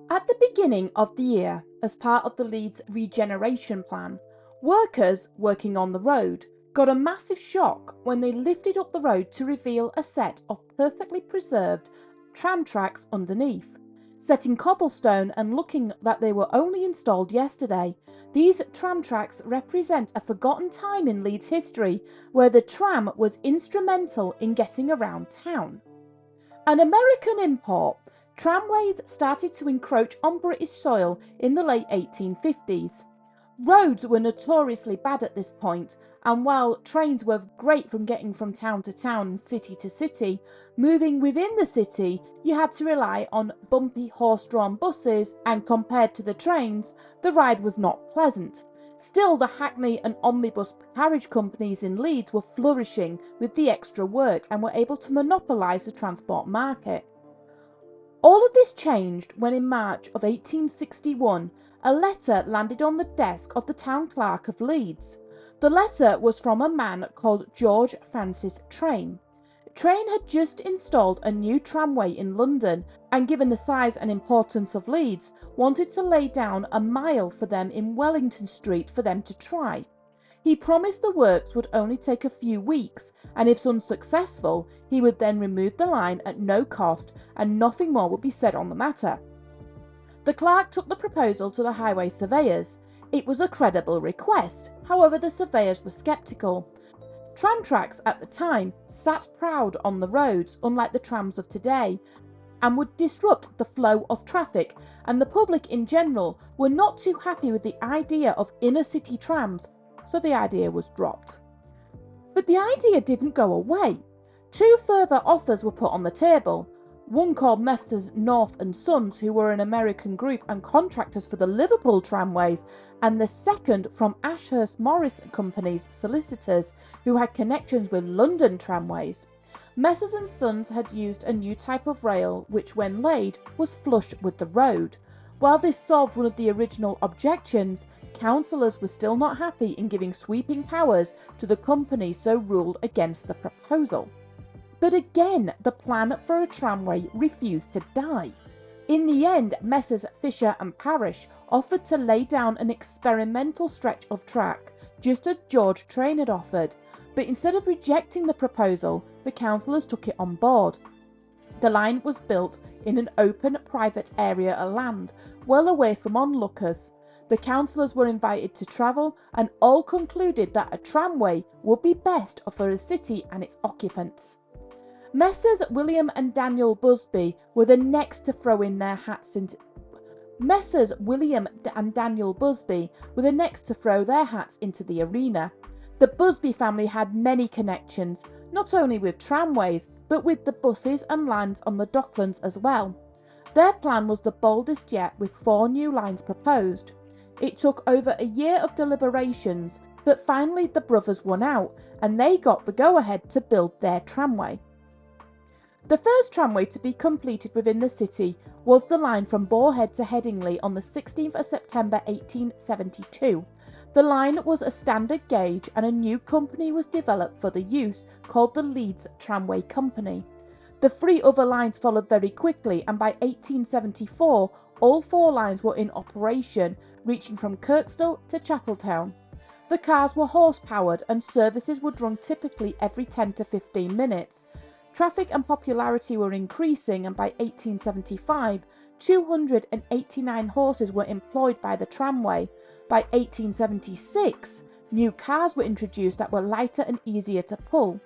At the beginning of the year, as part of the Leeds regeneration plan, workers working on the road got a massive shock when they lifted up the road to reveal a set of perfectly preserved tram tracks underneath. Set in cobblestone and looking that they were only installed yesterday, these tram tracks represent a forgotten time in Leeds history where the tram was instrumental in getting around town. An American import, tramways started to encroach on British soil in the late 1850s. Roads were notoriously bad at this point, and while trains were great from getting from town to town and city to city, moving within the city you had to rely on bumpy horse-drawn buses, and compared to the trains, the ride was not pleasant. Still, the Hackney and omnibus carriage companies in Leeds were flourishing with the extra work and were able to monopolise the transport market. All of this changed when in March of 1861 a letter landed on the desk of the town clerk of Leeds. The letter was from a man called George Francis Train. Train had just installed a new tramway in London and, given the size and importance of Leeds, wanted to lay down a mile for them in Wellington Street for them to try. He promised the works would only take a few weeks, and if unsuccessful, he would then remove the line at no cost and nothing more would be said on the matter. The clerk took the proposal to the highway surveyors. It was a credible request, however the surveyors were sceptical. Tram tracks at the time sat proud on the roads, unlike the trams of today, and would disrupt the flow of traffic, and the public in general were not too happy with the idea of inner city trams, so the idea was dropped. But the idea didn't go away. Two further offers were put on the table. One called Messrs North and Sons, who were an American group and contractors for the Liverpool tramways, and the second from Ashurst Morris Company's solicitors, who had connections with London tramways. Messrs and Sons had used a new type of rail which, when laid, was flush with the road. While this solved one of the original objections, councillors were still not happy in giving sweeping powers to the company, so ruled against the proposal. But again, the plan for a tramway refused to die. In the end, Messrs Fisher and Parish offered to lay down an experimental stretch of track, just as George Train had offered, but instead of rejecting the proposal, the councillors took it on board. The line was built in an open private area of land, well away from onlookers. The councillors were invited to travel, and all concluded that a tramway would be best for a city and its occupants. Messrs William and Daniel Busby were the next to throw their hats into the arena. The Busby family had many connections, not only with tramways, but with the buses and lines on the Docklands as well. Their plan was the boldest yet, with 4 new lines proposed. It took over a year of deliberations, but finally the brothers won out, and they got the go-ahead to build their tramway. The first tramway to be completed within the city was the line from Boarhead to Headingley on the 16th of September 1872. The line was a standard gauge, and a new company was developed for the use called the Leeds Tramway Company. The 3 other lines followed very quickly, and by 1874 all 4 lines were in operation, reaching from Kirkstall to Chapeltown. The cars were horse-powered and services would run typically every 10 to 15 minutes. Traffic and popularity were increasing, and by 1875, 289 horses were employed by the tramway. By 1876, new cars were introduced that were lighter and easier to pull.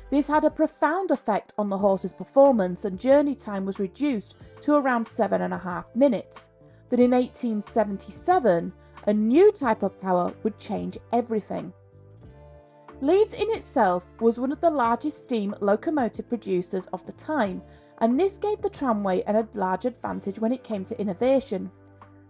This had a profound effect on the horses' performance, and journey time was reduced to around 7.5 minutes. But in 1877, a new type of power would change everything. Leeds in itself was one of the largest steam locomotive producers of the time, and this gave the tramway a large advantage when it came to innovation.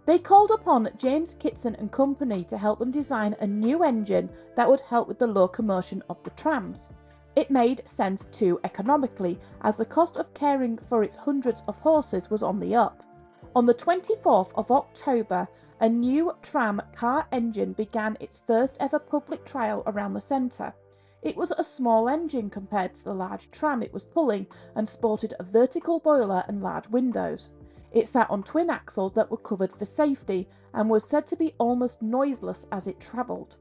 They called upon James Kitson and Company to help them design a new engine that would help with the locomotion of the trams. It made sense too economically, as the cost of caring for its hundreds of horses was on the up. On the 24th of October, a new tram car engine began its first ever public trial around the centre. It was a small engine compared to the large tram it was pulling, and sported a vertical boiler and large windows. It sat on twin axles that were covered for safety and was said to be almost noiseless as it travelled.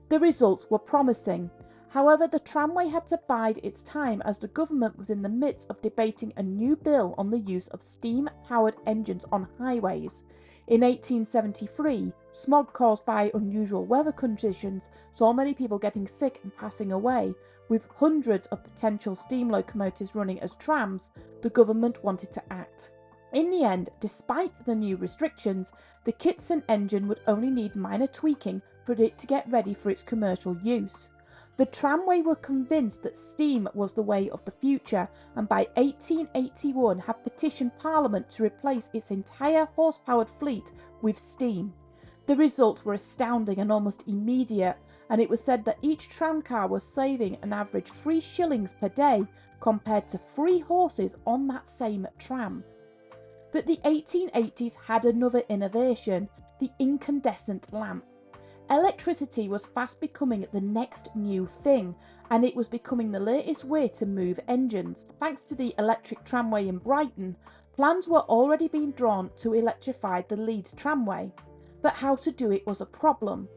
The results were promising. However, the tramway had to bide its time as the government was in the midst of debating a new bill on the use of steam-powered engines on highways. In 1873, smog caused by unusual weather conditions saw many people getting sick and passing away. With hundreds of potential steam locomotives running as trams, the government wanted to act. In the end, despite the new restrictions, the Kitson engine would only need minor tweaking for it to get ready for its commercial use. The tramway were convinced that steam was the way of the future, and by 1881 had petitioned Parliament to replace its entire horse-powered fleet with steam. The results were astounding and almost immediate, and it was said that each tramcar was saving an average 3 shillings per day compared to 3 horses on that same tram. But the 1880s had another innovation, the incandescent lamp. Electricity was fast becoming the next new thing, and it was becoming the latest way to move engines. Thanks to the electric tramway in Brighton, plans were already being drawn to electrify the Leeds Tramway. But how to do it was a problem.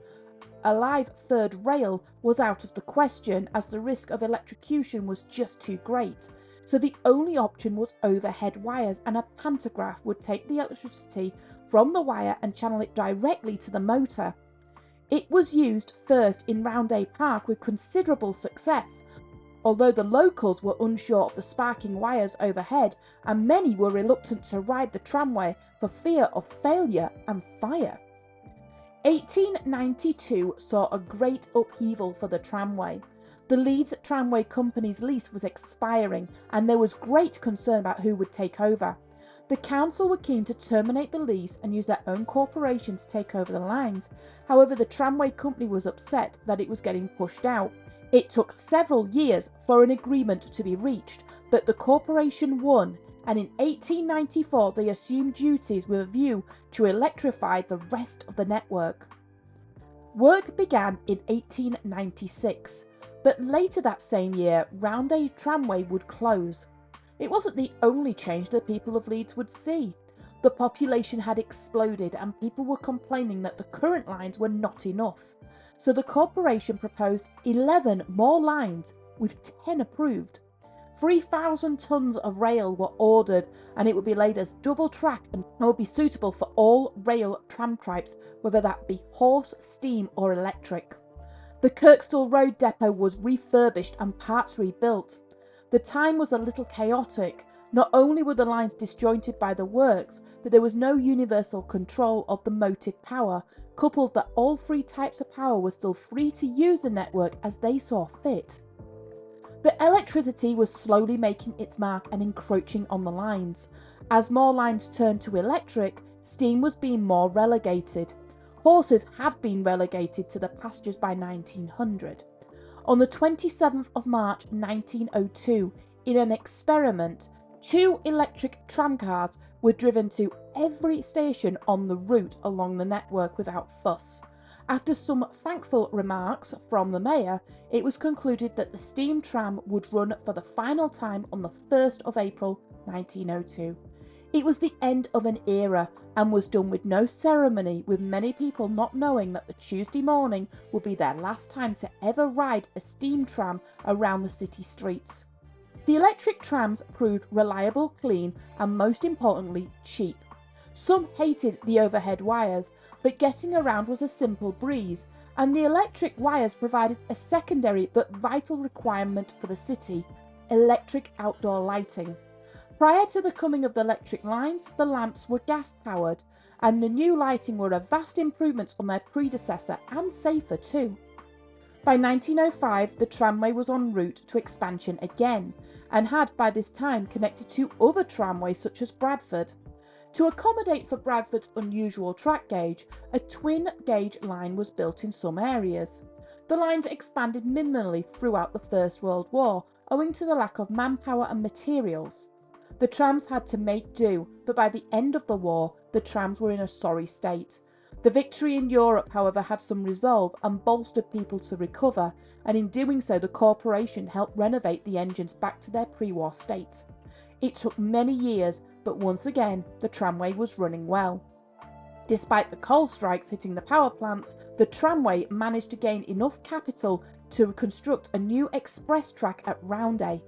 A live third rail was out of the question, as the risk of electrocution was just too great. So the only option was overhead wires, and a pantograph would take the electricity from the wire and channel it directly to the motor. It was used first in Roundhay Park with considerable success, although the locals were unsure of the sparking wires overhead, and many were reluctant to ride the tramway for fear of failure and fire. 1892 saw a great upheaval for the tramway. The Leeds Tramway Company's lease was expiring, and there was great concern about who would take over. The council were keen to terminate the lease and use their own corporation to take over the lines. However, the tramway company was upset that it was getting pushed out. It took several years for an agreement to be reached, but the corporation won, and in 1894 they assumed duties with a view to electrify the rest of the network. Work began in 1896, but later that same year, Roundhay Tramway would close. It wasn't the only change the people of Leeds would see. The population had exploded, and people were complaining that the current lines were not enough. So the corporation proposed 11 more lines, with 10 approved. 3,000 tons of rail were ordered, and it would be laid as double track and would be suitable for all rail tram types, whether that be horse, steam or electric. The Kirkstall Road depot was refurbished and parts rebuilt. The time was a little chaotic. Not only were the lines disjointed by the works, but there was no universal control of the motive power, coupled that all 3 types of power were still free to use the network as they saw fit. But electricity was slowly making its mark and encroaching on the lines. As more lines turned to electric, steam was being more relegated. Horses had been relegated to the pastures by 1900. On the 27th of March 1902, in an experiment, 2 electric tramcars were driven to every station on the route along the network without fuss. After some thankful remarks from the mayor, it was concluded that the steam tram would run for the final time on the 1st of April 1902. It was the end of an era and was done with no ceremony, with many people not knowing that the Tuesday morning would be their last time to ever ride a steam tram around the city streets. The electric trams proved reliable, clean, and most importantly, cheap. Some hated the overhead wires, but getting around was a simple breeze, and the electric wires provided a secondary but vital requirement for the city: electric outdoor lighting. Prior to the coming of the electric lines, the lamps were gas-powered, and the new lighting were a vast improvement on their predecessor and safer too. By 1905, the tramway was en route to expansion again, and had by this time connected to other tramways such as Bradford. To accommodate for Bradford's unusual track gauge, a twin-gauge line was built in some areas. The lines expanded minimally throughout the First World War, owing to the lack of manpower and materials. The trams had to make do, but by the end of the war, the trams were in a sorry state. The victory in Europe, however, had some resolve and bolstered people to recover, and in doing so the corporation helped renovate the engines back to their pre-war state. It took many years, but once again, the tramway was running well. Despite the coal strikes hitting the power plants, the tramway managed to gain enough capital to construct a new express track at Roundhay.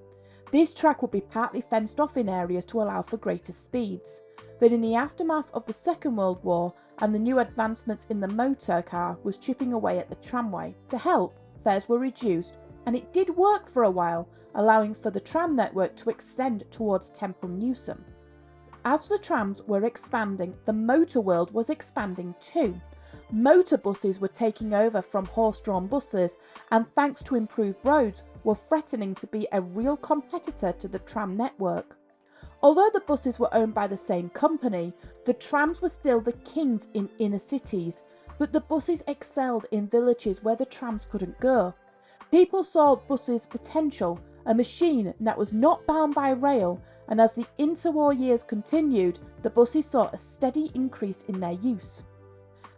This track would be partly fenced off in areas to allow for greater speeds. But in the aftermath of the Second World War and the new advancements in the motor car was chipping away at the tramway. To help, fares were reduced, and it did work for a while, allowing for the tram network to extend towards Temple Newsam. As the trams were expanding, the motor world was expanding too. Motor buses were taking over from horse-drawn buses, and thanks to improved roads, were threatening to be a real competitor to the tram network. Although the buses were owned by the same company, the trams were still the kings in inner cities, but the buses excelled in villages where the trams couldn't go. People saw buses' potential, a machine that was not bound by rail, and as the interwar years continued, the buses saw a steady increase in their use.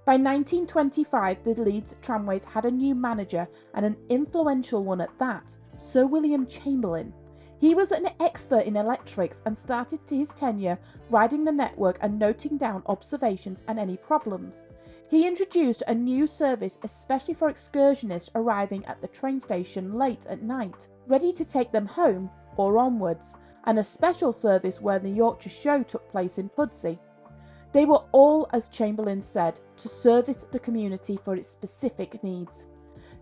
By 1925, the Leeds Tramways had a new manager, and an influential one at that, Sir William Chamberlain. He was an expert in electrics and started his tenure riding the network and noting down observations and any problems. He introduced a new service especially for excursionists arriving at the train station late at night, ready to take them home or onwards, and a special service where the Yorkshire Show took place in Pudsey. They were all, as Chamberlain said, to service the community for its specific needs.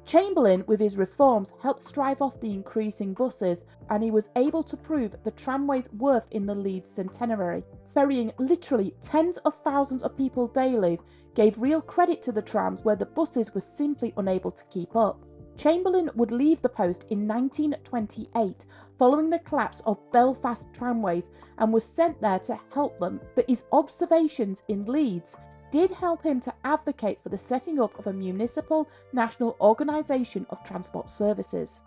Chamberlain, with his reforms, helped strive off the increasing buses, and he was able to prove the tramway's worth in the Leeds centenary. Ferrying literally tens of thousands of people daily gave real credit to the trams where the buses were simply unable to keep up. Chamberlain would leave the post in 1928 following the collapse of Belfast Tramways and was sent there to help them, but his observations in Leeds did help him to advocate for the setting up of a municipal national organisation of transport services.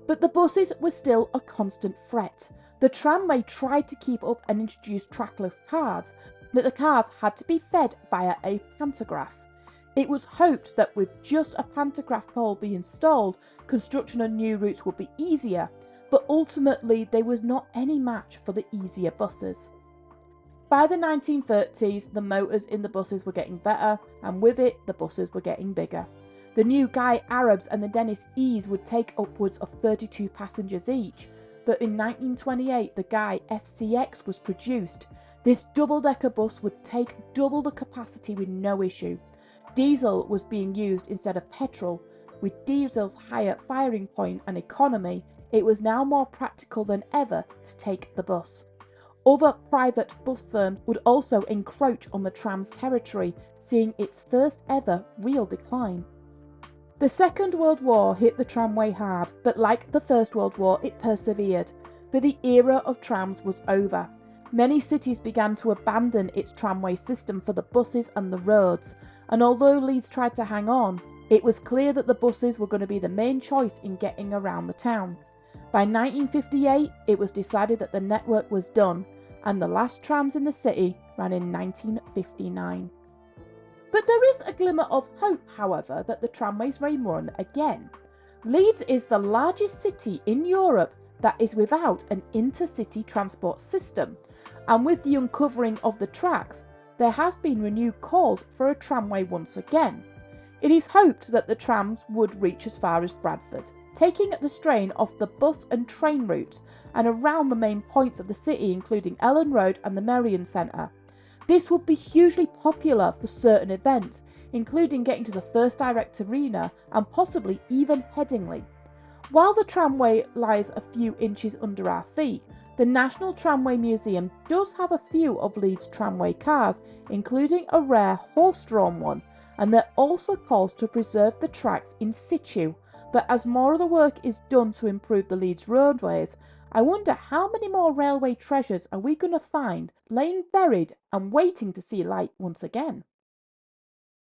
But the buses were still a constant threat. The tramway tried to keep up and introduce trackless cars, but the cars had to be fed via a pantograph. It was hoped that with just a pantograph pole being installed, construction on new routes would be easier, but ultimately there was not any match for the easier buses. By the 1930s, the motors in the buses were getting better, and with it, the buses were getting bigger. The new Guy Arabs and the Dennis E's would take upwards of 32 passengers each, but in 1928 the Guy FCX was produced. This double-decker bus would take double the capacity with no issue. Diesel was being used instead of petrol. With diesel's higher firing point and economy, it was now more practical than ever to take the bus. Other private bus firms would also encroach on the tram's territory, seeing its first ever real decline. The Second World War hit the tramway hard, but like the First World War, it persevered. But the era of trams was over. Many cities began to abandon its tramway system for the buses and the roads, and although Leeds tried to hang on, it was clear that the buses were going to be the main choice in getting around the town. By 1958, it was decided that the network was done, and the last trams in the city ran in 1959. But there is a glimmer of hope, however, that the tramways may run again. Leeds is the largest city in Europe that is without an intercity transport system, and with the uncovering of the tracks, there has been renewed calls for a tramway once again. It is hoped that the trams would reach as far as Bradford, taking the strain off the bus and train routes and around the main points of the city, including Ellen Road and the Merrion Centre. This would be hugely popular for certain events, including getting to the First Direct Arena and possibly even Headingley. While the tramway lies a few inches under our feet, the National Tramway Museum does have a few of Leeds tramway cars, including a rare horse-drawn one, and there also calls to preserve the tracks in situ. But as more of the work is done to improve the Leeds roadways, I wonder how many more railway treasures are we going to find laying buried and waiting to see light once again.